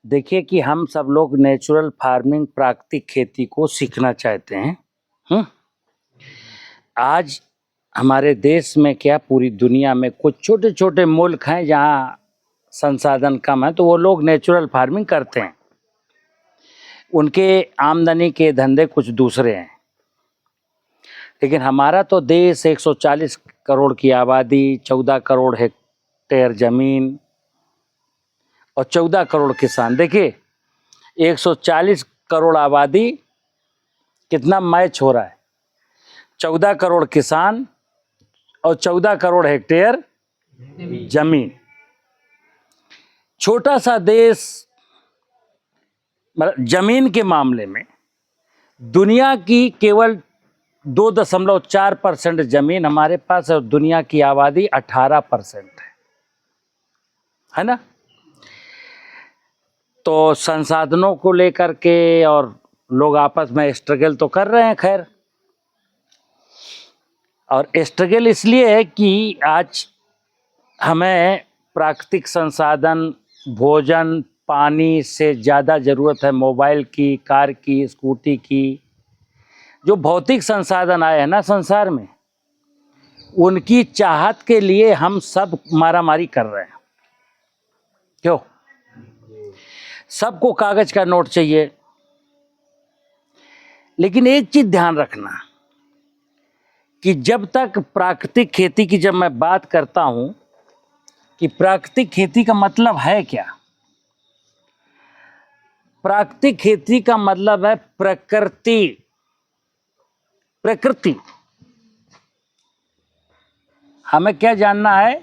देखिए कि हम सब लोग नेचुरल फार्मिंग प्राकृतिक खेती को सीखना चाहते हैं। आज हमारे देश में क्या पूरी दुनिया में कुछ छोटे छोटे मुल्क हैं जहाँ संसाधन कम है तो वो लोग नेचुरल फार्मिंग करते हैं। उनके आमदनी के धंधे कुछ दूसरे हैं, लेकिन हमारा तो देश 140 करोड़ की आबादी, 14 करोड़ हेक्टेयर ज़मीन और 14 करोड़ किसान। देखिए 140 करोड़ आबादी कितना मैच हो रहा है, 14 करोड़ किसान और 14 करोड़ हेक्टेयर जमीन। छोटा सा देश, जमीन के मामले में दुनिया की केवल 2.4% जमीन हमारे पास है और दुनिया की आबादी 18% है ना। तो संसाधनों को लेकर के और लोग आपस में स्ट्रगल तो कर रहे हैं, खैर, और स्ट्रगल इसलिए है कि आज हमें प्राकृतिक संसाधन, भोजन, पानी से ज़्यादा ज़रूरत है मोबाइल की, कार की, स्कूटी की। जो भौतिक संसाधन आए हैं ना संसार में, उनकी चाहत के लिए हम सब मारामारी कर रहे हैं। क्यों? सबको कागज का नोट चाहिए। लेकिन एक चीज ध्यान रखना कि जब तक प्राकृतिक खेती की, जब मैं बात करता हूं कि प्राकृतिक खेती का मतलब है क्या, प्राकृतिक खेती का मतलब है प्रकृति। प्रकृति हमें क्या जानना है?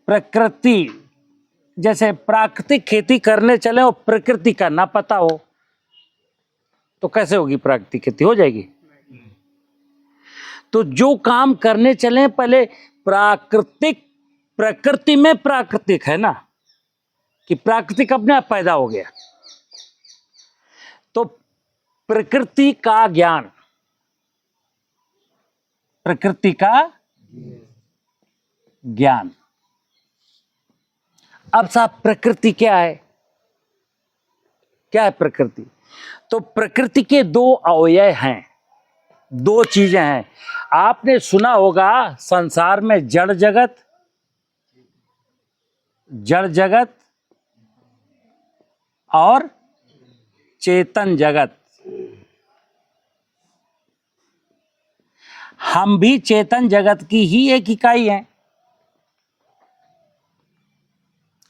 प्रकृति। जैसे प्राकृतिक खेती करने चले और प्रकृति का ना पता हो तो कैसे होगी प्राकृतिक खेती? हो जाएगी? तो जो काम करने चले पहले प्राकृतिक, प्रकृति में प्राकृतिक है ना, कि प्राकृतिक अपने आप पैदा हो गया। तो प्रकृति का ज्ञान, प्रकृति का ज्ञान। अब साहब प्रकृति क्या है? क्या है प्रकृति? तो प्रकृति के दो अवयव हैं, दो चीजें हैं। आपने सुना होगा संसार में जड़ जगत, जड़ जगत और चेतन जगत। हम भी चेतन जगत की ही एक इकाई हैं।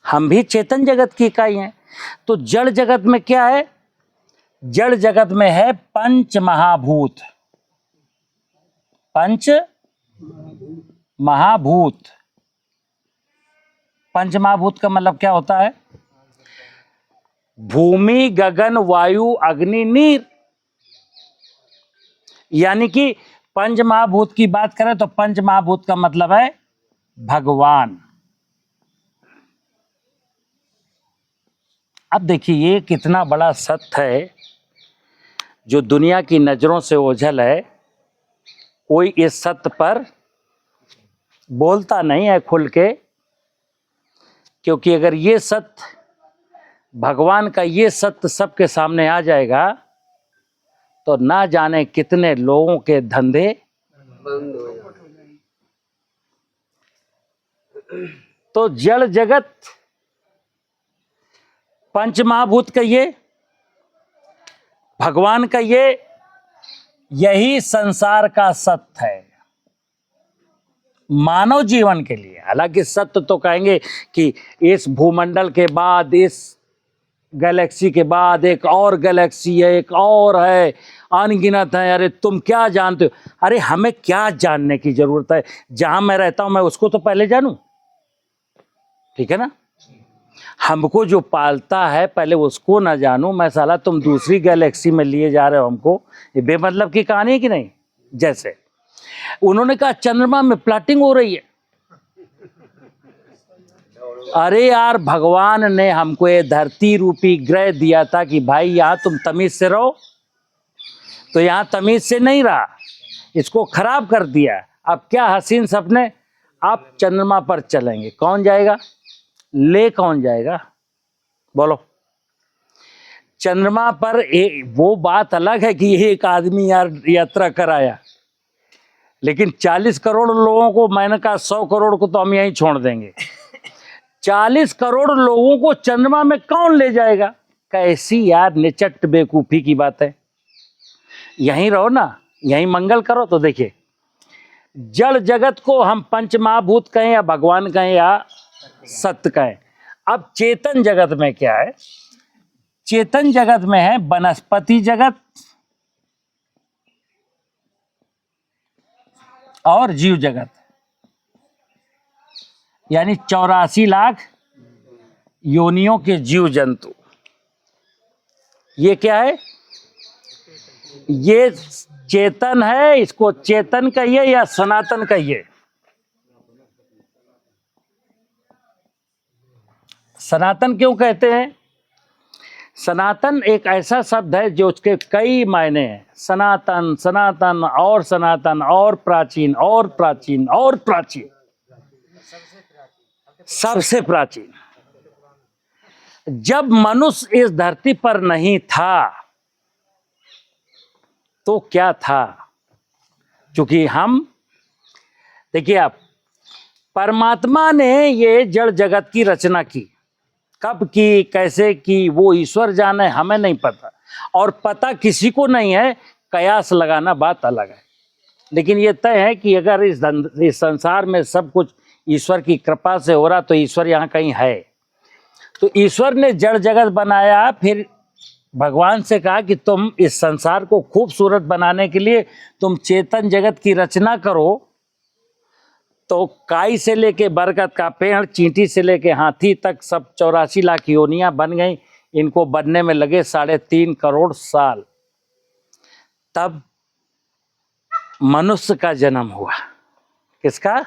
हम भी चेतन जगत की इकाई हैं। तो जड़ जगत में क्या है? जड़ जगत में है पंच महाभूत। पंच महाभूत। पंच महाभूत का मतलब क्या होता है? भूमि, गगन, वायु, अग्नि, नीर। यानी कि पंच महाभूत की बात करें तो पंच महाभूत का मतलब है भगवान। अब देखिए ये कितना बड़ा सत्य है जो दुनिया की नजरों से ओझल है। कोई इस सत्य पर बोलता नहीं है खुल के, क्योंकि अगर ये सत्य, भगवान का ये सत्य सबके सामने आ जाएगा तो ना जाने कितने लोगों के धंधे बंद हो जाएंगे। तो जड़ जगत पंच महाभूत का ये, भगवान का ये, यही संसार का सत्य है मानव जीवन के लिए। हालांकि सत्य तो कहेंगे कि इस भूमंडल के बाद, इस गैलेक्सी के बाद एक और गैलेक्सी है, एक और है, अनगिनत है। अरे तुम क्या जानते हो? अरे हमें क्या जानने की जरूरत है? जहां मैं रहता हूं मैं उसको तो पहले जानूं, ठीक है ना। हमको जो पालता है पहले उसको ना जानूं मैं, साला तुम दूसरी गैलेक्सी में लिए जा रहे हो हमको। ये बेमतलब की कहानी है कि नहीं? जैसे उन्होंने कहा चंद्रमा में प्लॉटिंग हो रही है। अरे यार, भगवान ने हमको ये धरती रूपी ग्रह दिया था कि भाई यहाँ तुम तमीज से रहो, तो यहाँ तमीज से नहीं रहा, इसको खराब कर दिया। अब क्या हसीन सपने, आप चंद्रमा पर चलेंगे, कौन जाएगा? ले कौन जाएगा? बोलो। चंद्रमा पर वो बात अलग है कि एक आदमी यार यात्रा कराया, लेकिन 40 करोड़ लोगों को, मैंने कहा 100 करोड़ को तो हम यहीं छोड़ देंगे, 40 करोड़ लोगों को चंद्रमा में कौन ले जाएगा? कैसी यार निचट बेवकूफी की बात है। यहीं रहो ना, यहीं मंगल करो। तो देखिए, जड़ जगत को हम पंचमहाभूत कहें या भगवान कहें या सत्य कहें। अब चेतन जगत में क्या है? चेतन जगत में है वनस्पति जगत और जीव जगत, यानी 84 लाख योनियों के जीव जंतु। ये क्या है? ये चेतन है। इसको चेतन कहिए या सनातन कहिए। सनातन क्यों कहते हैं? सनातन एक ऐसा शब्द है जो उसके कई मायने हैं। सनातन, सनातन और सनातन और प्राचीन और प्राचीन और प्राचीन, सबसे प्राचीन। जब मनुष्य इस धरती पर नहीं था तो क्या था? क्योंकि हम देखिए, आप परमात्मा ने ये जड़ जगत की रचना की, कब की, कैसे की, वो ईश्वर जाने, हमें नहीं पता, और पता किसी को नहीं है। कयास लगाना बात अलग है, लेकिन ये तय है कि अगर इस संसार में सब कुछ ईश्वर की कृपा से हो रहा तो ईश्वर यहाँ कहीं है। तो ईश्वर ने जड़ जगत बनाया, फिर भगवान से कहा कि तुम इस संसार को खूबसूरत बनाने के लिए तुम चेतन जगत की रचना करो। तो काई से लेके बरगद का पेड़, चींटी से लेके हाथी तक सब 84 लाख योनियां बन गई। इनको बनने में लगे 3.5 करोड़ साल। तब मनुष्य का जन्म हुआ। किसका?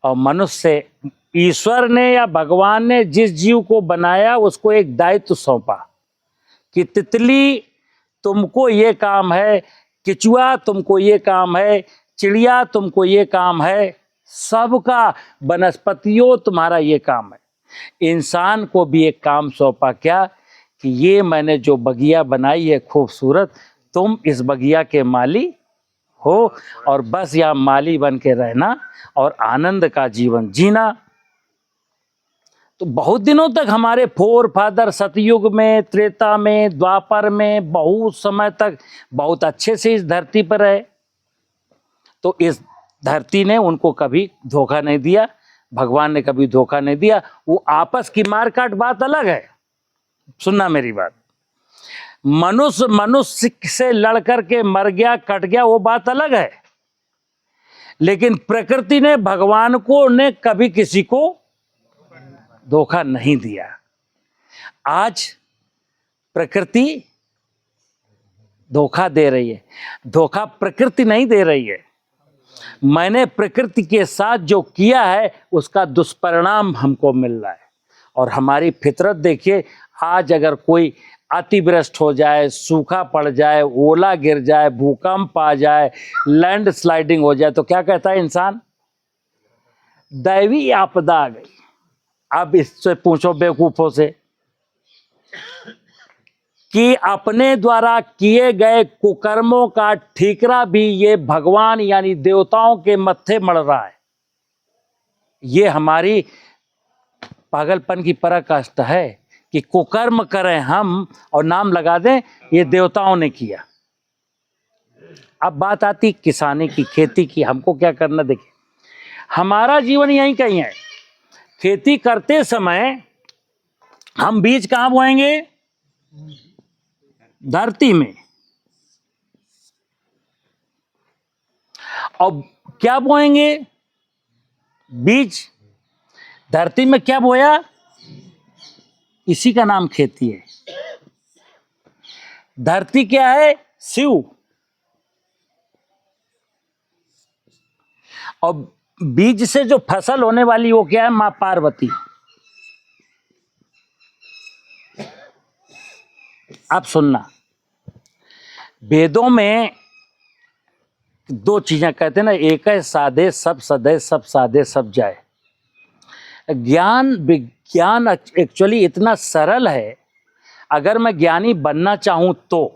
और मनुष्य से ईश्वर ने या भगवान ने जिस जीव को बनाया उसको एक दायित्व सौंपा कि तितली तुमको ये काम है, किचुआ तुमको ये काम है, चिड़िया तुमको ये काम है, सबका, वनस्पतियों तुम्हारा ये काम है। इंसान को भी एक काम सौंपा, क्या? कि ये मैंने जो बगिया बनाई है खूबसूरत, तुम इस बगिया के माली हो और बस यहाँ माली बन के रहना और आनंद का जीवन जीना। तो बहुत दिनों तक हमारे फोर फादर सतयुग में, त्रेता में, द्वापर में, बहुत समय तक बहुत अच्छे से इस धरती पर रहे। तो इस धरती ने उनको कभी धोखा नहीं दिया, भगवान ने कभी धोखा नहीं दिया। वो आपस की मार काट बात अलग है, सुनना मेरी बात। मनुष्य से लड़ करके मर गया, कट गया, वो बात अलग है। लेकिन प्रकृति ने, भगवान को ने कभी किसी को धोखा नहीं दिया। आज प्रकृति धोखा दे रही है, धोखा प्रकृति नहीं दे रही है। मैंने प्रकृति के साथ जो किया है उसका दुष्परिणाम हमको मिल रहा है। और हमारी फितरत देखिए, आज अगर कोई अतिवृष्टि हो जाए, सूखा पड़ जाए, ओला गिर जाए, भूकंप आ जाए, लैंड स्लाइडिंग हो जाए, तो क्या कहता है इंसान? दैवी आपदा आ गई। अब इससे पूछो बेवकूफों से कि अपने द्वारा किए गए कुकर्मों का ठीकरा भी ये भगवान यानी देवताओं के मत्थे मड़ रहा है। ये हमारी पागलपन की पराकाष्ठा है कि कुकर्म करें हम और नाम लगा दें ये देवताओं ने किया। अब बात आती किसानी की, खेती की, हमको क्या करना? देखिए, हमारा जीवन यहीं कहीं है। खेती करते समय हम बीज कहां बोएंगे? धरती में। और क्या बोएंगे? बीज। धरती में क्या बोया? इसी का नाम खेती है। धरती क्या है? शिव। और बीज से जो फसल होने वाली वो क्या है? मां पार्वती। अब सुनना, वेदों में 2 चीजें कहते हैं ना, एक है साधे सब सदे, सब साधे सब जाए। ज्ञान ज्ञान एक्चुअली इतना सरल है, अगर मैं ज्ञानी बनना चाहूं तो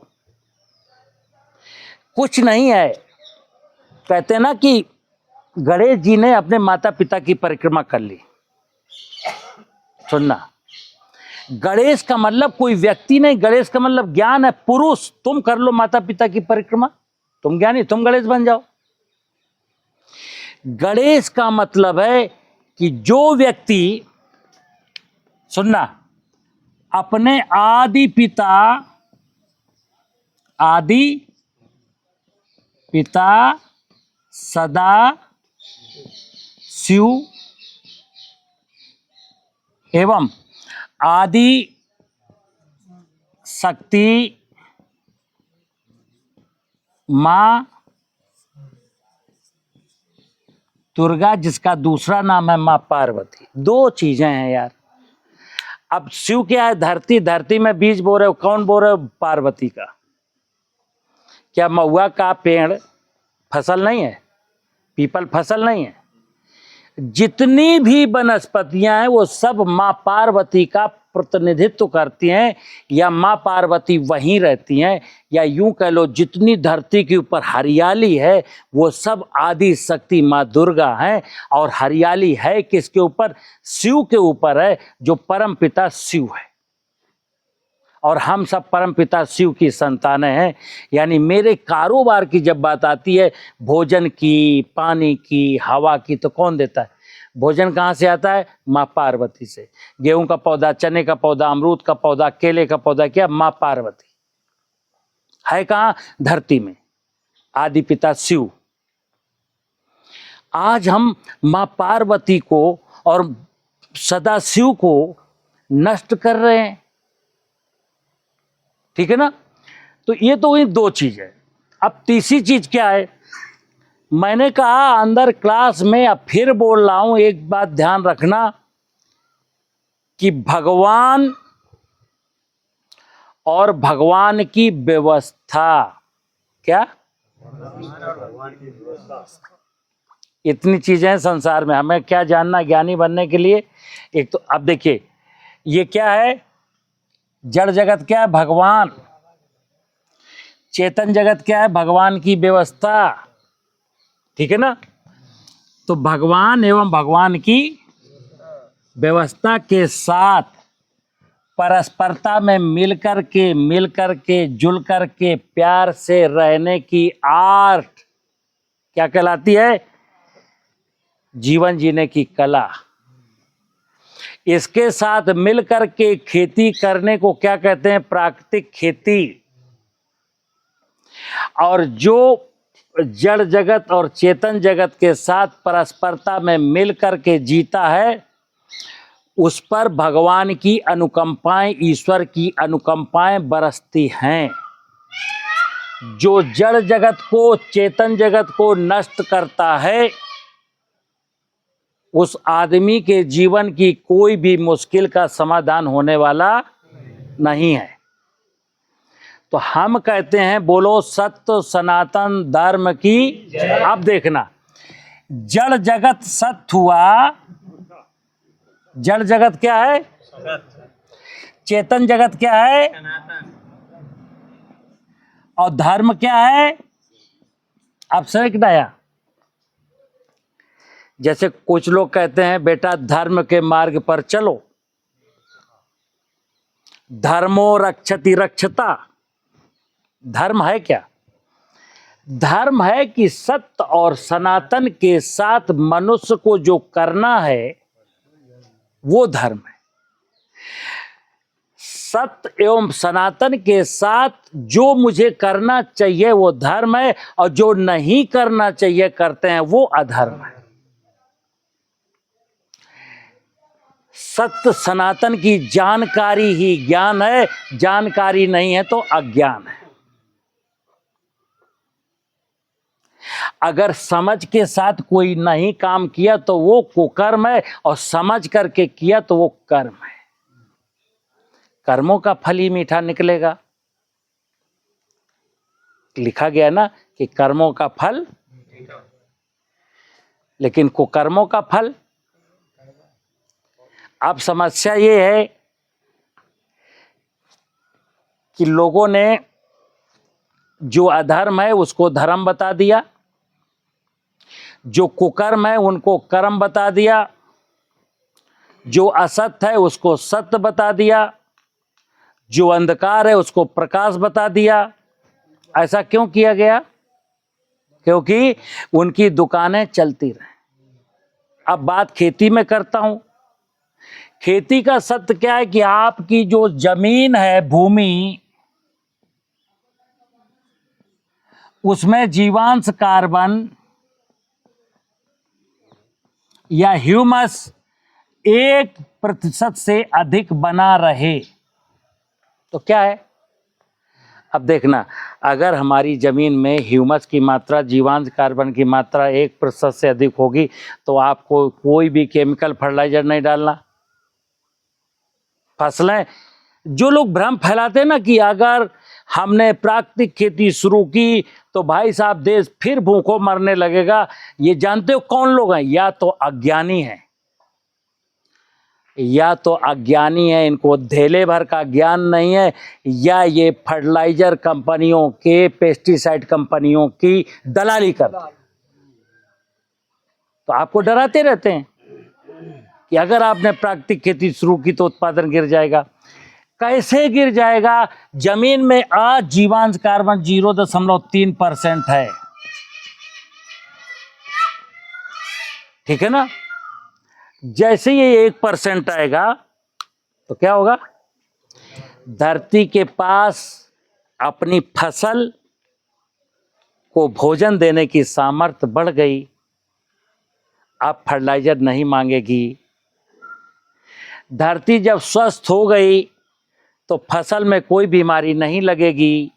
कुछ नहीं है। कहते हैं ना कि गणेश जी ने अपने माता पिता की परिक्रमा कर ली। सुनना, गणेश का मतलब कोई व्यक्ति नहीं, गणेश का मतलब ज्ञान है। पुरुष, तुम कर लो माता पिता की परिक्रमा, तुम ज्ञानी, तुम गणेश बन जाओ। गणेश का मतलब है कि जो व्यक्ति, सुनना, अपने आदि पिता सदा शिव एवं आदि शक्ति मां दुर्गा, जिसका दूसरा नाम है मां पार्वती। दो चीजें हैं यार। अब शिव क्या है? धरती, धरती में बीज बो रहे हो, कौन बो रहे हो? पार्वती का। क्या महुआ का पेड़ फसल नहीं है? पीपल फसल नहीं है? जितनी भी वनस्पतियां हैं वो सब मां पार्वती का प्रतिनिधित्व करती हैं, या मां पार्वती वहीं रहती हैं, या यूं कह लो जितनी धरती के ऊपर हरियाली है वो सब आदि शक्ति मां दुर्गा हैं। और हरियाली है किसके ऊपर? शिव के ऊपर है, जो परम पिता शिव है। और हम सब परम पिता शिव की संतानें हैं। यानी मेरे कारोबार की जब बात आती है, भोजन की, पानी की, हवा की, तो कौन देता है? भोजन कहाँ से आता है? माँ पार्वती से। गेहूं का पौधा, चने का पौधा, अमरूद का पौधा, केले का पौधा, क्या? माँ पार्वती है। कहाँ? धरती में, आदि पिता शिव। आज हम माँ पार्वती को और सदा शिव को नष्ट कर रहे हैं, ठीक है ना? तो ये तो हुई दो चीज है। अब तीसरी चीज क्या है? मैंने कहा अंदर क्लास में, अब फिर बोल रहा हूं, एक बात ध्यान रखना कि भगवान और भगवान की व्यवस्था, क्या? इतनी चीजें हैं संसार में। हमें क्या जानना ज्ञानी बनने के लिए? एक तो अब देखिए, ये क्या है? जड़ जगत क्या है? भगवान। चेतन जगत क्या है? भगवान की व्यवस्था, ठीक है ना? तो भगवान एवं भगवान की व्यवस्था के साथ परस्परता में मिलकर के जुल कर के प्यार से रहने की आर्ट क्या कहलाती है? जीवन जीने की कला। इसके साथ मिलकर के खेती करने को क्या कहते हैं? प्राकृतिक खेती। और जो जड़ जगत और चेतन जगत के साथ परस्परता में मिलकर के जीता है, उस पर भगवान की अनुकंपाएं, ईश्वर की अनुकंपाएं बरसती हैं। जो जड़ जगत को, चेतन जगत को नष्ट करता है, उस आदमी के जीवन की कोई भी मुश्किल का समाधान होने वाला नहीं है। तो हम कहते हैं, बोलो सत्य सनातन धर्म की। अब देखना, जड़ जगत सत्य हुआ। जड़ जगत क्या है? चेतन जगत क्या है? और धर्म क्या है? अब समझ में आया? जैसे कुछ लोग कहते हैं, बेटा धर्म के मार्ग पर चलो, धर्मो रक्षति रक्षता। धर्म है क्या? धर्म है कि सत्य और सनातन के साथ मनुष्य को जो करना है वो धर्म है। सत्य एवं सनातन के साथ जो मुझे करना चाहिए वो धर्म है, और जो नहीं करना चाहिए करते हैं वो अधर्म है। सत्य सनातन की जानकारी ही ज्ञान है, जानकारी नहीं है तो अज्ञान है। अगर समझ के साथ कोई नहीं काम किया तो वो कुकर्म है, और समझ करके किया तो वो कर्म है। कर्मों का फल ही मीठा निकलेगा। लिखा गया ना कि कर्मों का फल, लेकिन कुकर्मों का फल। अब समस्या ये है कि लोगों ने जो अधर्म है उसको धर्म बता दिया, जो कुकर्म है उनको कर्म बता दिया, जो असत्य है उसको सत्य बता दिया, जो अंधकार है उसको प्रकाश बता दिया। ऐसा क्यों किया गया? क्योंकि उनकी दुकानें चलती रहे। अब बात खेती में करता हूं। खेती का सत्य क्या है कि आपकी जो जमीन है, भूमि, उसमें जीवांश कार्बन या ह्यूमस 1% से अधिक बना रहे तो क्या है? अब देखना, अगर हमारी जमीन में ह्यूमस की मात्रा, जीवांश कार्बन की मात्रा 1% से अधिक होगी तो आपको कोई भी केमिकल फर्टिलाइजर नहीं डालना। फसलें, जो लोग भ्रम फैलाते हैं ना कि अगर हमने प्राकृतिक खेती शुरू की तो भाई साहब देश फिर भूखों मरने लगेगा, ये जानते हो कौन लोग हैं? या तो अज्ञानी हैं, या तो अज्ञानी है, इनको धेले भर का ज्ञान नहीं है, या ये फर्टिलाइजर कंपनियों के, पेस्टिसाइड कंपनियों की दलाली करते। तो आपको डराते रहते हैं कि अगर आपने प्राकृतिक खेती शुरू की तो उत्पादन गिर जाएगा। कैसे गिर जाएगा? जमीन में आज जीवांश कार्बन 0.3% है, ठीक है ना? जैसे ये 1% आएगा तो क्या होगा? धरती के पास अपनी फसल को भोजन देने की सामर्थ्य बढ़ गई। अब फर्टिलाइजर नहीं मांगेगी। धरती जब स्वस्थ हो गई तो फसल में कोई बीमारी नहीं लगेगी।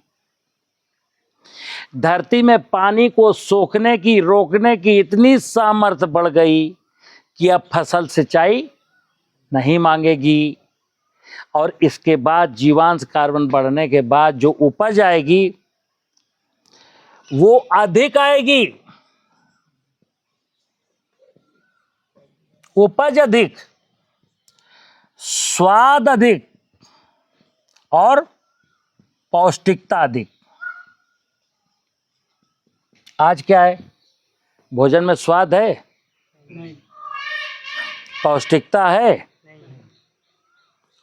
धरती में पानी को सोखने की, रोकने की इतनी सामर्थ्य बढ़ गई कि अब फसल सिंचाई नहीं मांगेगी। और इसके बाद जीवांश कार्बन बढ़ने के बाद जो उपज आएगी वो अधिक आएगी। उपज अधिक, स्वाद अधिक और पौष्टिकता अधिक। आज क्या है? भोजन में स्वाद है? नहीं। पौष्टिकता है? नहीं।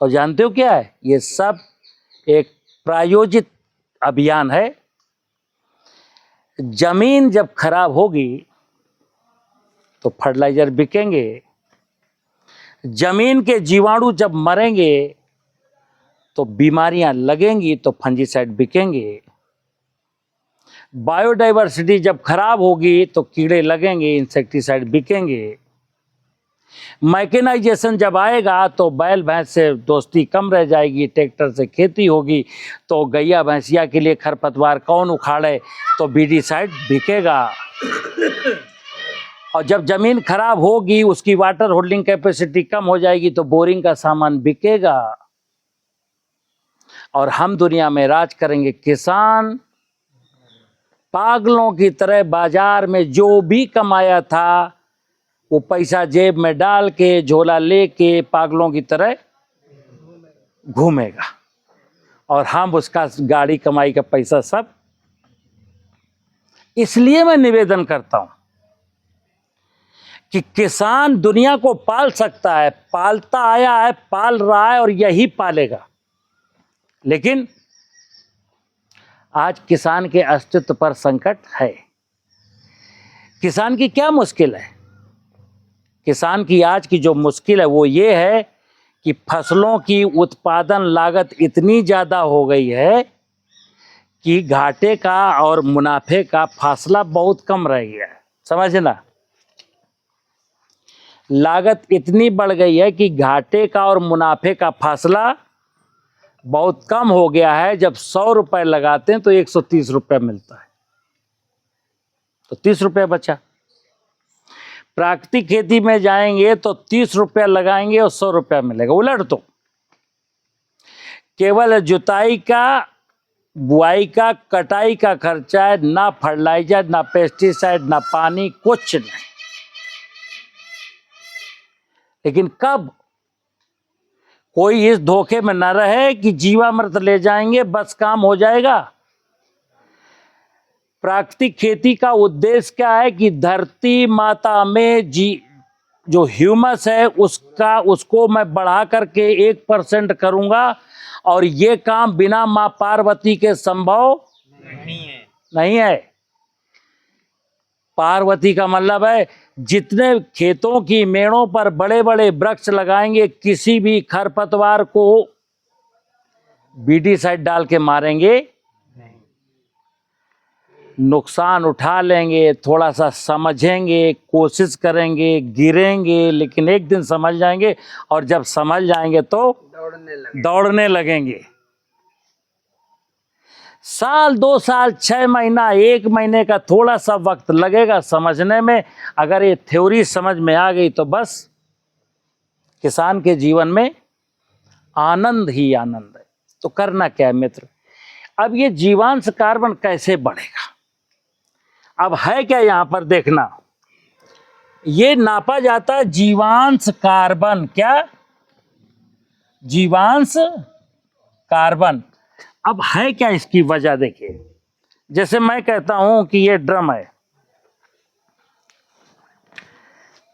और जानते हो क्या है? ये सब एक प्रायोजित अभियान है। जमीन जब खराब होगी तो फर्टिलाइजर बिकेंगे, जमीन के जीवाणु जब मरेंगे तो बीमारियां लगेंगी तो फंजीसाइड बिकेंगे, बायोडाइवर्सिटी जब खराब होगी तो कीड़े लगेंगे, इंसेक्टिसाइड बिकेंगे, मैकेनाइजेशन जब आएगा तो बैल भैंस से दोस्ती कम रह जाएगी, ट्रैक्टर से खेती होगी तो गैया भैंसिया के लिए खरपतवार कौन उखाड़े, तो बीडीसाइड बिकेगा। और जब जमीन खराब होगी, उसकी वाटर होल्डिंग कैपेसिटी कम हो जाएगी तो बोरिंग का सामान बिकेगा। और हम दुनिया में राज करेंगे। किसान पागलों की तरह बाजार में जो भी कमाया था वो पैसा जेब में डाल के, झोला लेके पागलों की तरह घूमेगा और हम उसका गाड़ी कमाई का पैसा सब। इसलिए मैं निवेदन करता हूं कि किसान दुनिया को पाल सकता है, पालता आया है, पाल रहा है और यही पालेगा। लेकिन आज किसान के अस्तित्व पर संकट है। किसान की क्या मुश्किल है? किसान की आज की जो मुश्किल है वो ये है कि फसलों की उत्पादन लागत इतनी ज़्यादा हो गई है कि घाटे का और मुनाफे का फासला बहुत कम रह गया है। समझना, लागत इतनी बढ़ गई है कि घाटे का और मुनाफे का फासला बहुत कम हो गया है। जब 100 रुपए लगाते हैं तो 130 रुपए मिलता है, तो 30 रुपए बचा। प्राकृतिक खेती में जाएंगे तो 30 रुपया लगाएंगे और 100 रुपया मिलेगा। उलट तो केवल जुताई का, बुआई का, कटाई का खर्चा है, ना फर्टिलाइजर, ना पेस्टिसाइड, ना पानी, कुछ नहीं। लेकिन कब कोई इस धोखे में न रहे कि जीवामृत ले जाएंगे बस काम हो जाएगा। प्राकृतिक खेती का उद्देश्य क्या है कि धरती माता में जो ह्यूमस है उसको मैं बढ़ा करके 1% करूंगा, और ये काम बिना मां पार्वती के संभव नहीं है। पार्वती का मतलब है जितने खेतों की मेड़ों पर बड़े बड़े वृक्ष लगाएंगे, किसी भी खरपतवार को बीडीसाइड डाल के मारेंगे, नुकसान उठा लेंगे, थोड़ा सा समझेंगे, कोशिश करेंगे, गिरेंगे, लेकिन एक दिन समझ जाएंगे, और जब समझ जाएंगे तो दौड़ने लगेंगे। साल 2 साल 6 महीना 1 महीने का थोड़ा सा वक्त लगेगा समझने में। अगर ये थ्योरी समझ में आ गई तो बस किसान के जीवन में आनंद ही आनंद है। तो करना क्या है मित्र, अब ये जीवांश कार्बन कैसे बढ़ेगा? अब है क्या यहां पर देखना, ये नापा जाता है जीवांश कार्बन। क्या? जीवांश कार्बन। अब है क्या इसकी वजह? देखिए, जैसे मैं कहता हूं कि ये ड्रम है,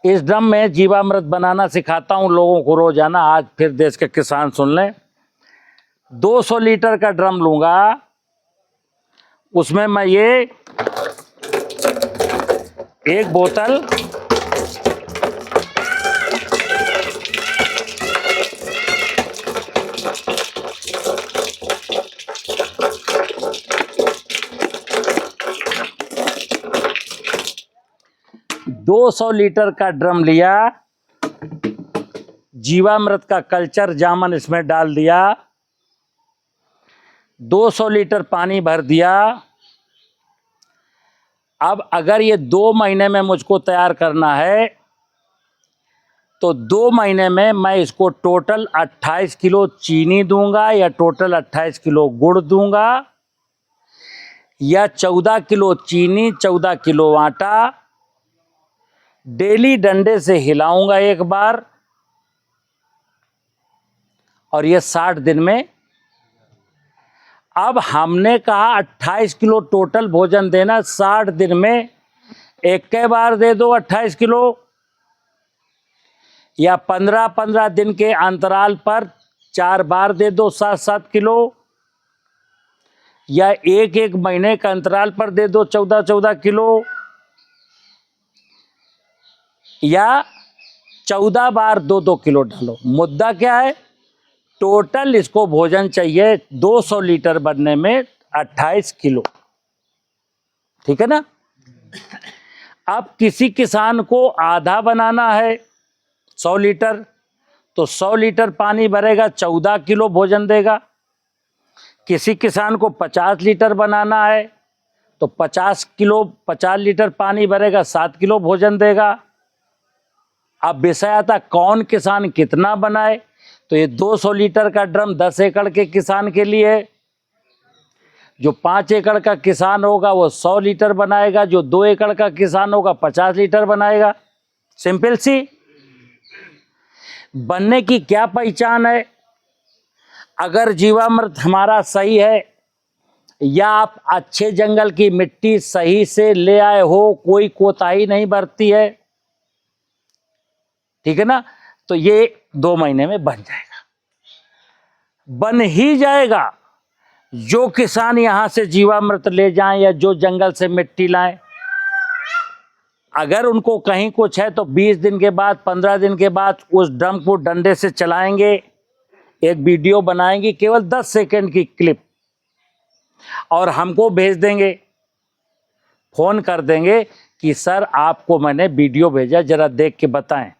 इस ड्रम में जीवामृत बनाना सिखाता हूं लोगों को रोजाना। आज फिर देश के किसान सुन लें। 200 लीटर का ड्रम लूंगा, उसमें मैं ये 1 बोतल $200 लीटर का ड्रम लिया, जीवामृत का कल्चर जामन इसमें डाल दिया, 200 लीटर पानी भर दिया। अब अगर ये 2 महीने में मुझको तैयार करना है तो 2 महीने में मैं इसको टोटल 28 किलो चीनी दूंगा, या टोटल 28 किलो गुड़ दूंगा, या 14 किलो चीनी 14 किलो आटा। डेली डंडे से हिलाऊंगा एक बार, और ये 60 दिन में। अब हमने कहा 28 किलो टोटल भोजन देना, 60 दिन में एक के बार दे दो 28 किलो, या 15-15 दिन के अंतराल पर 4 बार दे दो 7-7 किलो, या 1-1 महीने के अंतराल पर दे दो 14-14 किलो, या 14 बार 2-2 किलो डालो। मुद्दा क्या है? टोटल इसको भोजन चाहिए 200 लीटर बनने में 28 किलो। ठीक है ना? अब किसी किसान को आधा बनाना है 100 लीटर, तो 100 लीटर पानी भरेगा 14 किलो भोजन देगा। किसी किसान को 50 लीटर बनाना है तो 50 लीटर पानी भरेगा 7 किलो भोजन देगा। अब विषय आता कौन किसान कितना बनाए, तो ये 200 लीटर का ड्रम 10 एकड़ के किसान के लिए है। जो 5 एकड़ का किसान होगा वो 100 लीटर बनाएगा, जो 2 एकड़ का किसान होगा 50 लीटर बनाएगा। सिंपल सी। बनने की क्या पहचान है? अगर जीवामृत हमारा सही है, या आप अच्छे जंगल की मिट्टी सही से ले आए हो, कोई कोताही नहीं बरती है, ठीक है ना, तो ये 2 महीने में बन जाएगा, बन ही जाएगा। जो किसान यहां से जीवामृत ले जाएं या जो जंगल से मिट्टी लाएं, अगर उनको कहीं कुछ है तो 20 दिन के बाद 15 दिन के बाद उस ड्रम को डंडे से चलाएंगे, एक वीडियो बनाएंगे केवल 10 सेकंड की क्लिप, और हमको भेज देंगे, फोन कर देंगे कि सर आपको मैंने वीडियो भेजा, जरा देख के बताएं।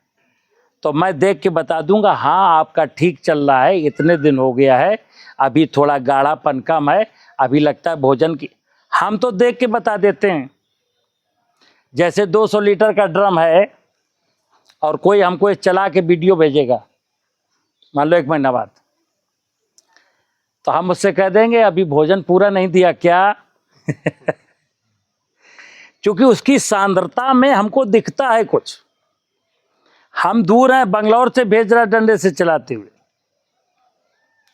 तो मैं देख के बता दूंगा, हाँ आपका ठीक चल रहा है, इतने दिन हो गया है, अभी थोड़ा गाढ़ापन कम है, अभी लगता है भोजन की। हम तो देख के बता देते हैं। जैसे 200 लीटर का ड्रम है और कोई हमको चला के वीडियो भेजेगा, मान लो 1 महीना बाद, तो हम उससे कह देंगे अभी भोजन पूरा नहीं दिया क्या? क्योंकि उसकी सांद्रता में हमको दिखता है कुछ। हम दूर हैं, बंगलौर से भेज रहा डंडे से चलाते हुए,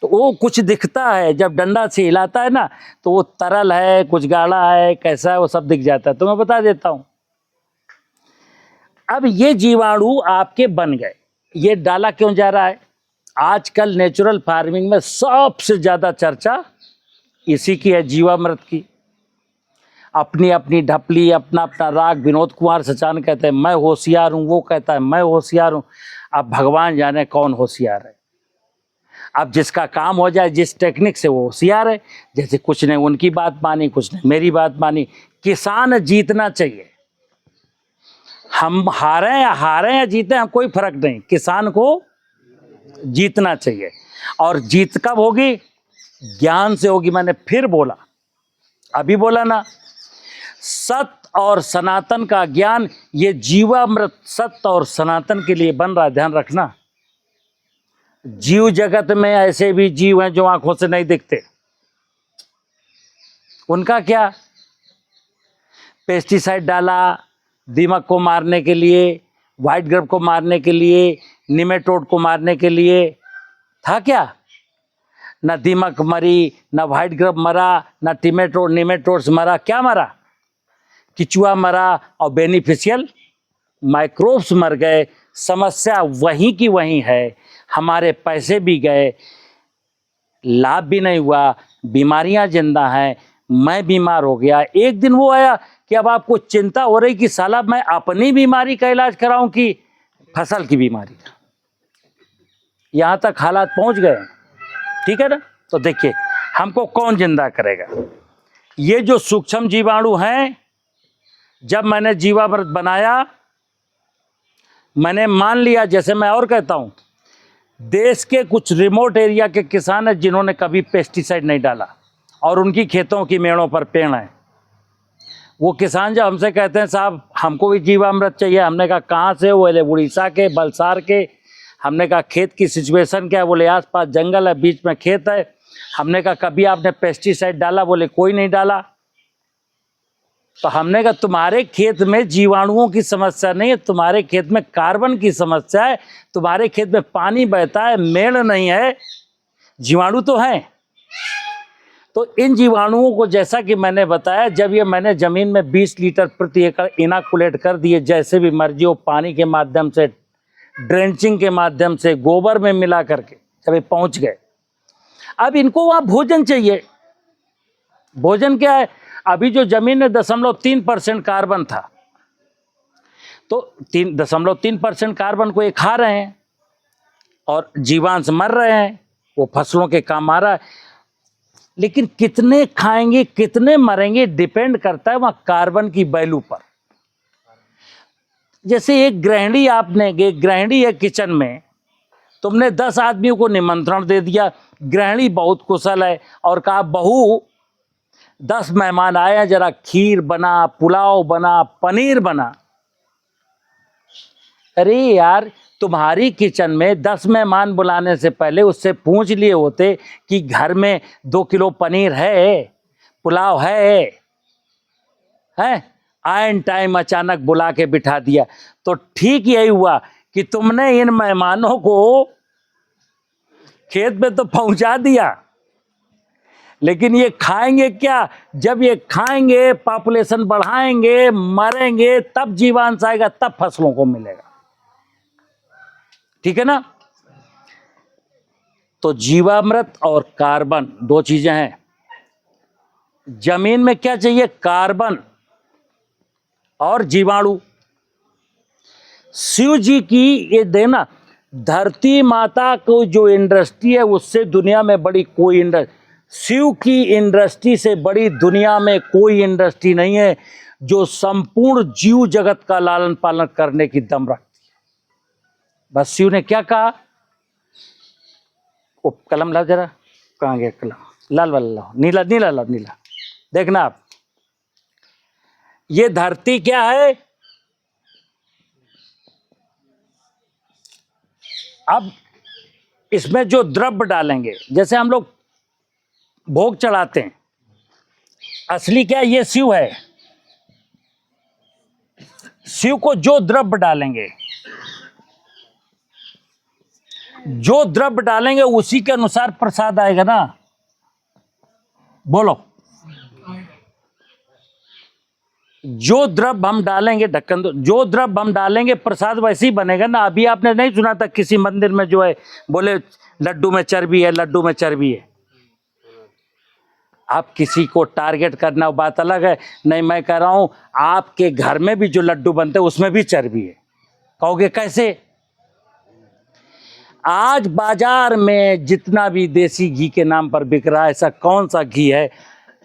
तो वो कुछ दिखता है, जब डंडा से हिलाता है ना तो वो तरल है, कुछ गाढ़ा है, कैसा है, वो सब दिख जाता है। तो मैं बता देता हूं। अब ये जीवाणु आपके बन गए, ये डाला क्यों जा रहा है? आजकल नेचुरल फार्मिंग में सबसे ज्यादा चर्चा इसी की है, जीवामृत की। अपनी अपनी ढपली, अपना अपना राग। विनोद कुमार सचान कहते हैं मैं होशियार हूं, वो कहता है मैं होशियार हूं। अब भगवान जाने कौन होशियार है। अब जिसका काम हो जाए जिस टेक्निक से, वो होशियार है। जैसे कुछ ने उनकी बात मानी, कुछ ने मेरी बात मानी। किसान जीतना चाहिए, हम हारें या जीते, हम कोई फर्क नहीं, किसान को जीतना चाहिए। और जीत कब होगी? ज्ञान से होगी। मैंने फिर बोला, अभी बोला ना, सत्य और सनातन का ज्ञान, ये जीवामृत सत्य और सनातन के लिए बन रहा है, ध्यान रखना। जीव जगत में ऐसे भी जीव हैं जो आंखों से नहीं दिखते, उनका क्या? पेस्टिसाइड डाला दीमक को मारने के लिए, व्हाइट ग्रब को मारने के लिए, निमेटोड को मारने के लिए, था क्या? ना दीमक मरी, ना व्हाइट ग्रब मरा, ना निमेटोड्स मरा। क्या मरा? किचुआ मरा और बेनिफिशियल माइक्रोब्स मर गए। समस्या वहीं की वहीं है, हमारे पैसे भी गए, लाभ भी नहीं हुआ, बीमारियां जिंदा हैं। मैं बीमार हो गया। एक दिन वो आया कि अब आपको चिंता हो रही कि साला मैं अपनी बीमारी का इलाज कराऊं कि फसल की बीमारी का। यहां तक हालात पहुंच गए, ठीक है ना। तो देखिए, हमको कौन जिंदा करेगा? ये जो सूक्ष्म जीवाणु हैं, जब मैंने जीवामृत बनाया, मैंने मान लिया, जैसे मैं और कहता हूं, देश के कुछ रिमोट एरिया के किसान हैं जिन्होंने कभी पेस्टिसाइड नहीं डाला और उनकी खेतों की मेड़ों पर पेड़ हैं। वो किसान जब हमसे कहते हैं साहब हमको भी जीवामृत चाहिए, हमने कहा कहाँ से? बोले उड़ीसा के, बलसार के। हमने कहा खेत की सिचुएशन क्या है? बोले आसपास जंगल है, बीच में खेत है। हमने कहा कभी आपने पेस्टिसाइड डाला? बोले कोई नहीं डाला। तो हमने कहा तुम्हारे खेत में जीवाणुओं की समस्या नहीं है, तुम्हारे खेत में कार्बन की समस्या है। तुम्हारे खेत में पानी बहता है, मेड़ नहीं है, जीवाणु तो हैं। तो इन जीवाणुओं को, जैसा कि मैंने बताया, जब ये मैंने जमीन में 20 लीटर प्रति एकड़ इनाकुलेट कर दिए, जैसे भी मर्जी हो, पानी के माध्यम से, ड्रेंचिंग के माध्यम से, गोबर में मिला करके जब ये पहुंच गए, अब इनको वहां भोजन चाहिए। भोजन क्या है? अभी जो जमीन में 0.3% कार्बन था, तो 0.3% कार्बन को ये खा रहे हैं और जीवांश मर रहे हैं, वो फसलों के काम आ रहा है। लेकिन कितने खाएंगे, कितने मरेंगे, डिपेंड करता है वहां कार्बन की वैल्यू पर। जैसे एक गृहिणी है किचन में, तुमने 10 आदमियों को निमंत्रण दे दिया, गृहिणी बहुत कुशल है और कहा बहू 10 मेहमान आए हैं, जरा खीर बना, पुलाव बना, पनीर बना। अरे यार, तुम्हारी किचन में 10 मेहमान बुलाने से पहले उससे पूछ लिए होते कि घर में 2 किलो पनीर है, पुलाव है? आइन टाइम अचानक बुला के बिठा दिया। तो ठीक यही हुआ कि तुमने इन मेहमानों को खेत में तो पहुंचा दिया, लेकिन ये खाएंगे क्या? जब ये खाएंगे, पॉपुलेशन बढ़ाएंगे, मरेंगे, तब जीवांश आएगा, तब फसलों को मिलेगा। ठीक है ना। तो जीवामृत और कार्बन 2 चीजें हैं। जमीन में क्या चाहिए? कार्बन और जीवाणु। शिव जी की ये देना, धरती माता को जो इंडस्ट्री है, उससे दुनिया में बड़ी कोई इंडस्ट्री, शिव की इंडस्ट्री से बड़ी दुनिया में कोई इंडस्ट्री नहीं है जो संपूर्ण जीव जगत का लालन पालन करने की दम रखती है। बस शिव ने क्या कहा? वो कलम लाओ जरा, कहाँ गया कलम? लाल वाला लाओ, नीला नीला लाओ, नीला। देखना आप, ये धरती क्या है? अब इसमें जो द्रव्य डालेंगे, जैसे हम लोग भोग चढ़ाते हैं, असली क्या है? ये शिव है। शिव को जो द्रव्य डालेंगे, जो द्रव्य डालेंगे उसी के अनुसार प्रसाद आएगा ना। बोलो, जो द्रव्य हम डालेंगे, ढक्कन दो, जो द्रव्य हम डालेंगे प्रसाद वैसे ही बनेगा ना। अभी आपने नहीं सुना था किसी मंदिर में जो है बोले लड्डू में चर्बी है, लड्डू में चर्बी है। आप किसी को टारगेट करना बात अलग है। नहीं, मैं कह रहा हूं आपके घर में भी जो लड्डू बनते हैं उसमें भी चर्बी है। कहोगे कैसे? आज बाजार में जितना भी देसी घी के नाम पर बिक रहा है, ऐसा कौन सा घी है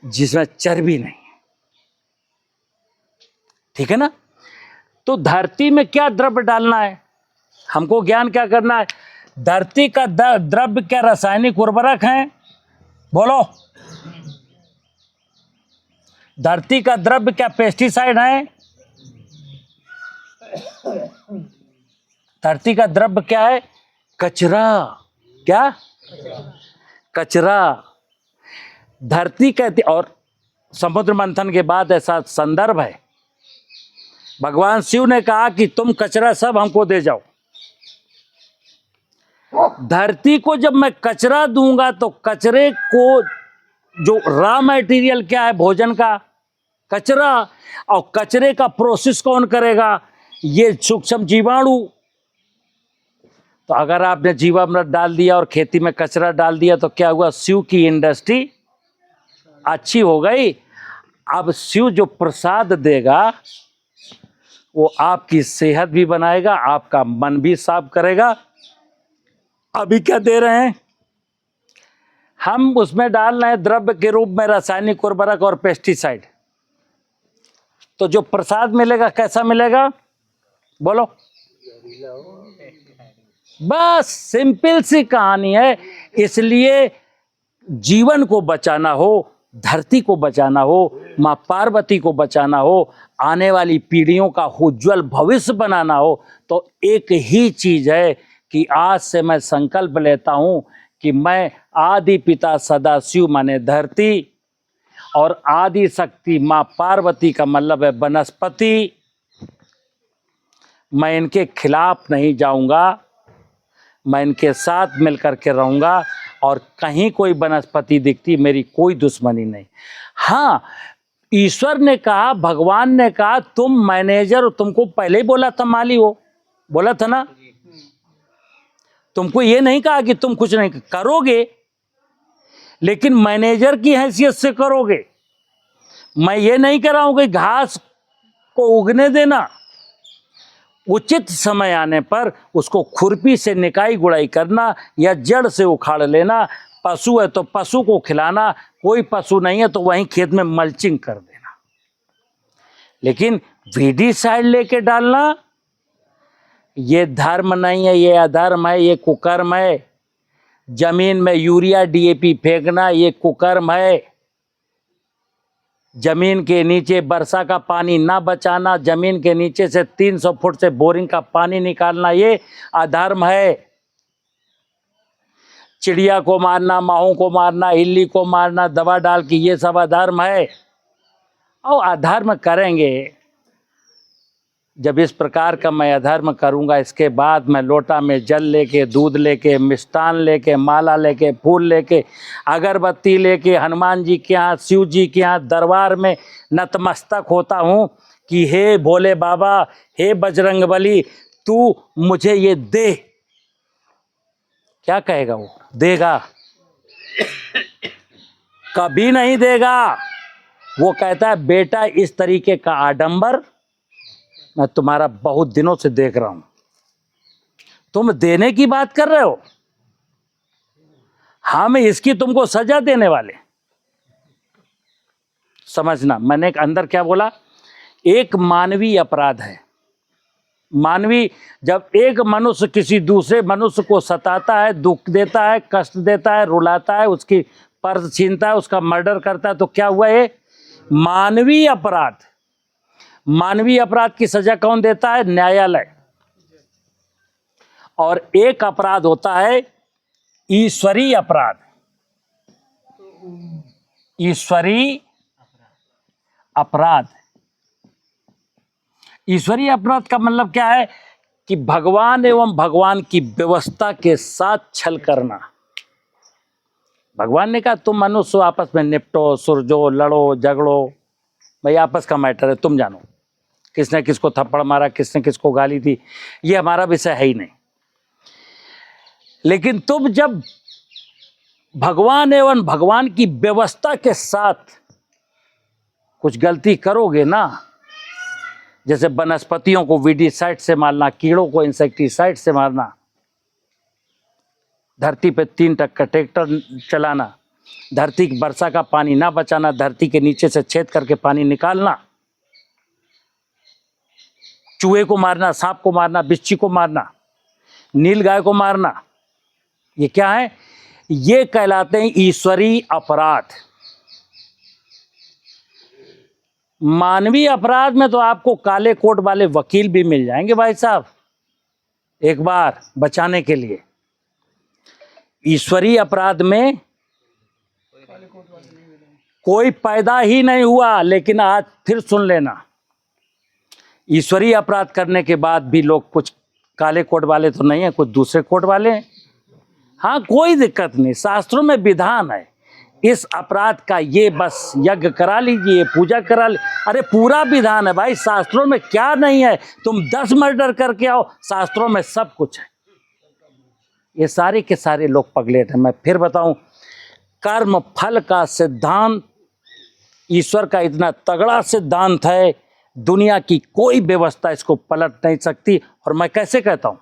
जिसमें चर्बी नहीं है? ठीक है ना। तो धरती में क्या द्रव्य डालना है, हमको ज्ञान क्या करना है? धरती का द्रव्य क्या रासायनिक उर्वरक है? बोलो, धरती का द्रव्य क्या पेस्टिसाइड है? धरती का द्रव्य क्या है? कचरा। क्या? कचरा। धरती कहती, और समुद्र मंथन के बाद ऐसा संदर्भ है, भगवान शिव ने कहा कि तुम कचरा सब हमको दे जाओ। धरती को जब मैं कचरा दूंगा तो कचरे को, जो रॉ मटेरियल क्या है भोजन का? कचरा। और कचरे का प्रोसेस कौन करेगा? ये सूक्ष्म जीवाणु। तो अगर आपने जीवामृत डाल दिया और खेती में कचरा डाल दिया तो क्या हुआ? शिव की इंडस्ट्री अच्छी हो गई। अब शिव जो प्रसाद देगा वो आपकी सेहत भी बनाएगा, आपका मन भी साफ करेगा। अभी क्या दे रहे हैं हम? उसमें डाल रहे हैं द्रव्य के रूप में रासायनिक उर्वरक और पेस्टिसाइड। तो जो प्रसाद मिलेगा कैसा मिलेगा? बोलो। बस सिंपल सी कहानी है। इसलिए जीवन को बचाना हो, धरती को बचाना हो, माँ पार्वती को बचाना हो, आने वाली पीढ़ियों का उज्जवल भविष्य बनाना हो, तो एक ही चीज है कि आज से मैं संकल्प लेता हूं कि मैं आदि पिता सदाशिव माने धरती और आदि शक्ति माँ पार्वती का मतलब है वनस्पति, मैं इनके खिलाफ नहीं जाऊंगा, मैं इनके साथ मिलकर के रहूंगा। और कहीं कोई वनस्पति दिखती मेरी कोई दुश्मनी नहीं। हाँ, ईश्वर ने कहा, भगवान ने कहा तुम मैनेजर, तुमको पहले ही बोला था माली हो, बोला था ना। तुमको ये नहीं कहा कि तुम कुछ नहीं करोगे, लेकिन मैनेजर की हैसियत से करोगे। मैं ये नहीं कह रहा हूं कि घास को उगने देना, उचित समय आने पर उसको खुरपी से निकाई गुड़ाई करना या जड़ से उखाड़ लेना। पशु है तो पशु को खिलाना, कोई पशु नहीं है तो वहीं खेत में मल्चिंग कर देना। लेकिन वीडीसाइड लेके डालना ये धर्म नहीं है, ये अधर्म है, ये कुकर्म है। जमीन में यूरिया डीएपी फेंकना ये कुकर्म है। जमीन के नीचे वर्षा का पानी ना बचाना, जमीन के नीचे से 300 फुट से बोरिंग का पानी निकालना ये अधर्म है। चिड़िया को मारना, माहू को मारना, इल्ली को मारना दवा डाल के, ये सब अधर्म है। और अधर्म करेंगे, जब इस प्रकार का मैं अधर्म करूंगा, इसके बाद मैं लोटा में जल लेके, दूध लेके, मिष्टान लेके, माला लेके, फूल लेके, अगरबत्ती लेके हनुमान जी के यहाँ, शिव जी के यहाँ दरबार में नतमस्तक होता हूँ कि हे भोले बाबा, हे बजरंगबली, तू मुझे ये दे। क्या कहेगा वो? देगा? कभी नहीं देगा। वो कहता है बेटा इस तरीके का आडंबर मैं तुम्हारा बहुत दिनों से देख रहा हूं, तुम देने की बात कर रहे हो, हम इसकी तुमको सजा देने वाले। समझना, मैंने एक अंदर क्या बोला? एक मानवीय अपराध है। मानवीय, जब एक मनुष्य किसी दूसरे मनुष्य को सताता है, दुख देता है, कष्ट देता है, रुलाता है, उसकी पर्स छीनता है, उसका मर्डर करता है, तो क्या हुआ? ये मानवीय अपराध। मानवीय अपराध की सजा कौन देता है? न्यायालय। और एक अपराध होता है ईश्वरीय अपराध। ईश्वरीय अपराध। ईश्वरीय अपराध का मतलब क्या है? कि भगवान एवं भगवान की व्यवस्था के साथ छल करना। भगवान ने कहा तुम मनुष्य आपस में निपटो, सुलझो, लड़ो, झगड़ो, भाई आपस का मैटर है, तुम जानो किसने किसको थप्पड़ मारा, किसने किसको गाली दी, ये हमारा विषय है ही नहीं। लेकिन तुम जब भगवान एवं भगवान की व्यवस्था के साथ कुछ गलती करोगे ना, जैसे वनस्पतियों को वीडीसाइड से मारना, कीड़ों को इंसेक्टिसाइड से मारना, धरती पे 3 टक्का ट्रैक्टर चलाना, धरती की वर्षा का पानी ना बचाना, धरती के नीचे से छेद करके पानी निकालना, चूहे को मारना, सांप को मारना, बिच्छी को मारना, नील गाय को मारना, ये क्या है? ये कहलाते हैं ईश्वरीय अपराध। मानवीय अपराध में तो आपको काले कोट वाले वकील भी मिल जाएंगे भाई साहब, एक बार बचाने के लिए। ईश्वरीय अपराध में कोई पैदा ही नहीं हुआ। लेकिन आज फिर सुन लेना, ईश्वरीय अपराध करने के बाद भी लोग कुछ काले कोट वाले तो नहीं है, कुछ दूसरे कोट वाले हैं। हाँ, कोई दिक्कत नहीं, शास्त्रों में विधान है इस अपराध का, ये बस यज्ञ करा लीजिए, पूजा करा लीजिए। अरे पूरा विधान है भाई, शास्त्रों में क्या नहीं है? तुम 10 मर्डर करके आओ, शास्त्रों में सब कुछ है। ये सारे के सारे लोग पगलेट हैं। मैं फिर बताऊं, कर्म फल का सिद्धांत ईश्वर का इतना तगड़ा सिद्धांत है, दुनिया की कोई व्यवस्था इसको पलट नहीं सकती। और मैं कैसे कहता हूं,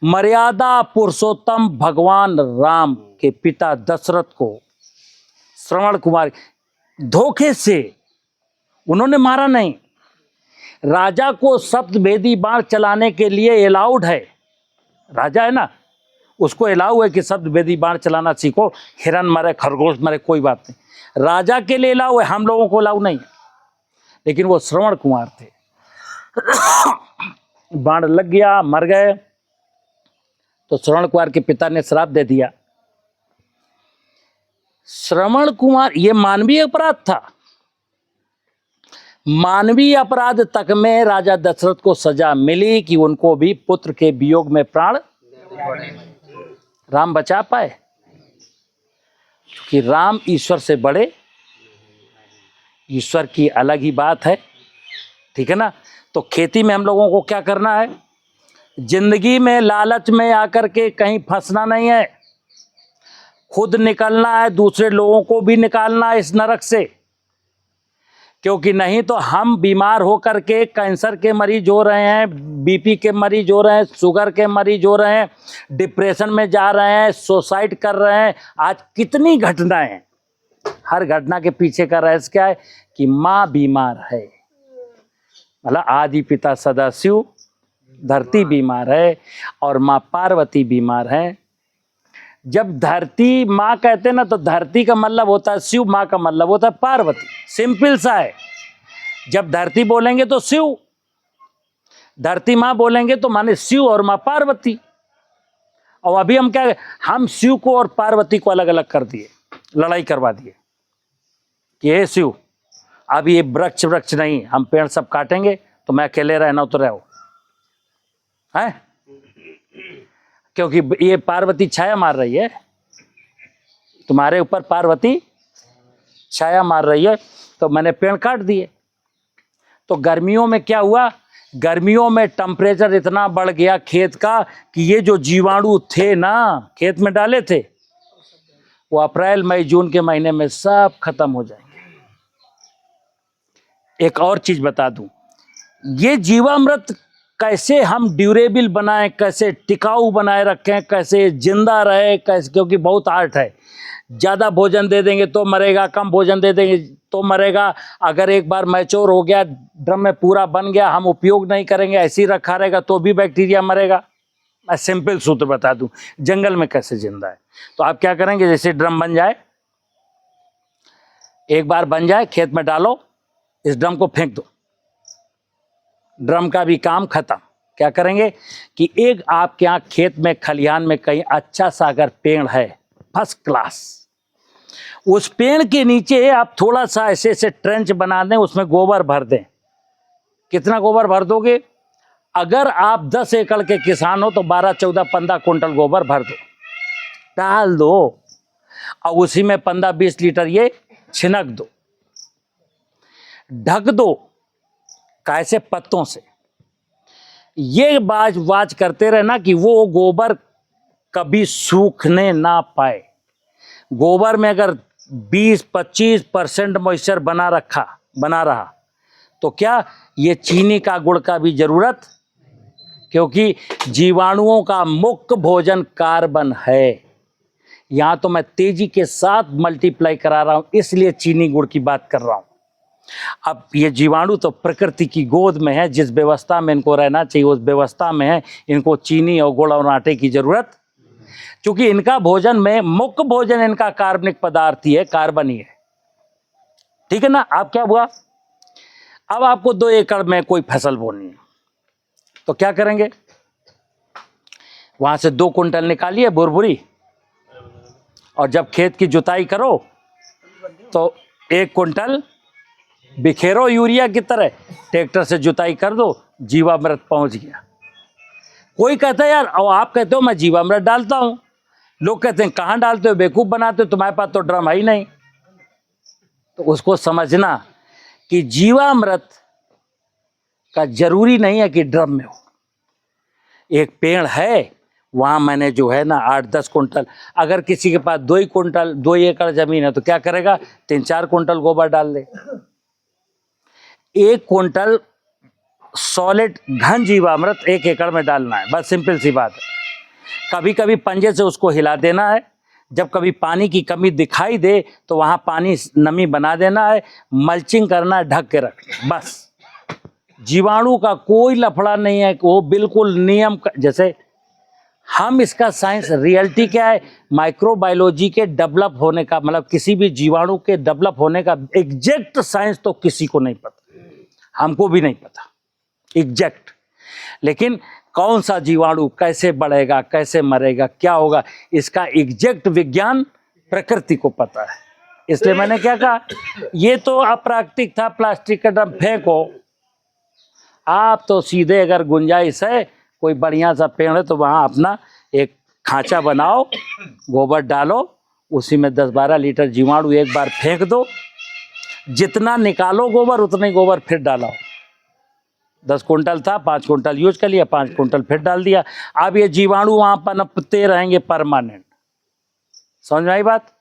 मर्यादा पुरुषोत्तम भगवान राम के पिता दशरथ को श्रवण कुमार धोखे से उन्होंने मारा नहीं। राजा को सप्तभेदी बाण चलाने के लिए अलाउड है, राजा है ना, उसको अलाउ है कि शब्दभेदी बाण चलाना सीखो, हिरन मरे, खरगोश मरे, कोई बात नहीं, राजा के लिए अलाउ है, हम लोगों को अलाउ नहीं। लेकिन वो श्रवण कुमार थे, बाण लग गया, मर गए, तो श्रवण कुमार के पिता ने श्राप दे दिया। श्रवण कुमार, ये मानवीय अपराध था। मानवीय अपराध तक में राजा दशरथ को सजा मिली कि उनको भी पुत्र के वियोग में प्राण राम बचा पाए, क्योंकि राम ईश्वर से बड़े, ईश्वर की अलग ही बात है, ठीक है ना। तो खेती में हम लोगों को क्या करना है? जिंदगी में लालच में आकर के कहीं फंसना नहीं है, खुद निकलना है, दूसरे लोगों को भी निकालना है इस नरक से। क्योंकि नहीं तो हम बीमार होकर के कैंसर के मरीज हो रहे हैं, बीपी के मरीज हो रहे हैं, शुगर के मरीज हो रहे हैं, डिप्रेशन में जा रहे हैं, सुसाइड कर रहे हैं। आज कितनी घटनाएं हैं, हर घटना के पीछे का रहस्य क्या है? कि माँ बीमार है, मतलब आदि पिता सदाशिव, धरती बीमार है और माँ पार्वती बीमार है। जब धरती माँ कहते हैं ना, तो धरती का मतलब होता है शिव, माँ का मतलब होता है पार्वती, सिंपल सा है। जब धरती बोलेंगे तो शिव, धरती माँ बोलेंगे तो माने शिव और माँ पार्वती। और अभी हम क्या, हम शिव को और पार्वती को अलग अलग कर दिए, लड़ाई करवा दिए कि हे शिव, अब ये वृक्ष नहीं, हम पेड़ सब काटेंगे, तो मैं अकेले रहना तो रहो है, क्योंकि ये पार्वती छाया मार रही है तुम्हारे ऊपर, पार्वती छाया मार रही है, तो मैंने पेड़ काट दिए। तो गर्मियों में क्या हुआ? गर्मियों में टेम्परेचर इतना बढ़ गया खेत का कि ये जो जीवाणु थे ना खेत में डाले थे, वो अप्रैल मई जून के महीने में सब खत्म हो जाएंगे। एक और चीज बता दूं, ये जीवामृत कैसे हम ड्यूरेबल बनाएं, कैसे टिकाऊ बनाए रखें, कैसे जिंदा रहे, कैसे, क्योंकि बहुत आर्ट है। ज़्यादा भोजन दे देंगे तो मरेगा, कम भोजन दे देंगे तो मरेगा। अगर एक बार मैच्योर हो गया, ड्रम में पूरा बन गया, हम उपयोग नहीं करेंगे, ऐसे ही रखा रहेगा तो भी बैक्टीरिया मरेगा। मैं सिंपल सूत्र बता दूं, जंगल में कैसे जिंदा है। तो आप क्या करेंगे, जैसे ड्रम बन जाए, एक बार बन जाए, खेत में डालो, इस ड्रम को फेंक दो, ड्रम का भी काम खत्म। क्या करेंगे कि एक आपके यहाँ खेत में खलिहान में कहीं अच्छा सा अगर पेड़ है फर्स्ट क्लास, उस पेड़ के नीचे आप थोड़ा सा ऐसे ऐसे ट्रेंच बना दें, उसमें गोबर भर दें। कितना गोबर भर दोगे? अगर आप 10 एकड़ के किसान हो तो 12, 14, 15 कुंटल गोबर भर दो, डाल दो, और उसी में 15-20 लीटर ये छिनक दो, ढक दो, कैसे पत्तों से। ये बाज करते रहना कि वो गोबर कभी सूखने ना पाए। गोबर में अगर 20-25% मॉइस्चर बना रहा तो क्या ये चीनी का गुड़ का भी जरूरत, क्योंकि जीवाणुओं का मुख्य भोजन कार्बन है। यहाँ तो मैं तेजी के साथ मल्टीप्लाई करा रहा हूँ, इसलिए चीनी गुड़ की बात कर रहा हूँ। अब ये जीवाणु तो प्रकृति की गोद में है, जिस व्यवस्था में इनको रहना चाहिए उस व्यवस्था में है, इनको चीनी और गुड़ और आटे की जरूरत, क्योंकि इनका भोजन में मुख्य भोजन इनका कार्बनिक पदार्थ ही है, कार्बन ही है। ठीक है ना। अब क्या हुआ, अब आपको 2 एकड़ में कोई फसल बोनी है तो क्या करेंगे, वहां से 2 कुंटल निकालिए बुरबुरी, और जब खेत की जुताई करो तो 1 कुंटल बिखेरो यूरिया की तरह, ट्रैक्टर से जुताई कर दो, जीवामृत पहुंच गया। कोई कहता है यार, और आप कहते हो मैं जीवामृत डालता हूं, लोग कहते हैं कहाँ डालते हो, बेवकूफ बनाते हो, तुम्हारे पास तो ड्रम है ही नहीं। तो उसको समझना कि जीवामृत का जरूरी नहीं है कि ड्रम में हो। एक पेड़ है, वहां मैंने जो है ना 8-10 कुंटल, अगर किसी के पास 2 एकड़ जमीन है तो क्या करेगा, 3-4 कुंटल गोबर डाल दे। 1 कुंटल सॉलिड घन जीवामृत 1 एकड़ में डालना है, बस सिंपल सी बात है। कभी कभी पंजे से उसको हिला देना है, जब कभी पानी की कमी दिखाई दे तो वहां पानी नमी बना देना है, मल्चिंग करना है, ढक के रखना, बस। जीवाणु का कोई लफड़ा नहीं है, वो बिल्कुल नियम जैसे हम इसका साइंस रियलिटी क्या है, माइक्रोबायोलॉजी के डेवलप होने का, मतलब किसी भी जीवाणु के डेवलप होने का एग्जैक्ट साइंस तो किसी को नहीं पता, हमको भी नहीं पता एग्जैक्ट, लेकिन कौन सा जीवाणु कैसे बढ़ेगा, कैसे मरेगा, क्या होगा, इसका एग्जैक्ट विज्ञान प्रकृति को पता है। इसलिए मैंने क्या कहा, ये तो अप्राकृतिक था, प्लास्टिक का ड्रम फेंको। आप तो सीधे अगर गुंजाइश है, कोई बढ़िया सा पेड़ है तो वहाँ अपना एक खांचा बनाओ, गोबर डालो, उसी में 10-12 लीटर जीवाणु एक बार फेंक दो, जितना निकालो गोबर उतना ही गोबर फिर डालो। 10 कुंटल था, 5 कुंटल यूज कर लिया, 5 कुंटल फिर डाल दिया। अब ये जीवाणु वहाँ पनपते रहेंगे परमानेंट। समझ में आई बात।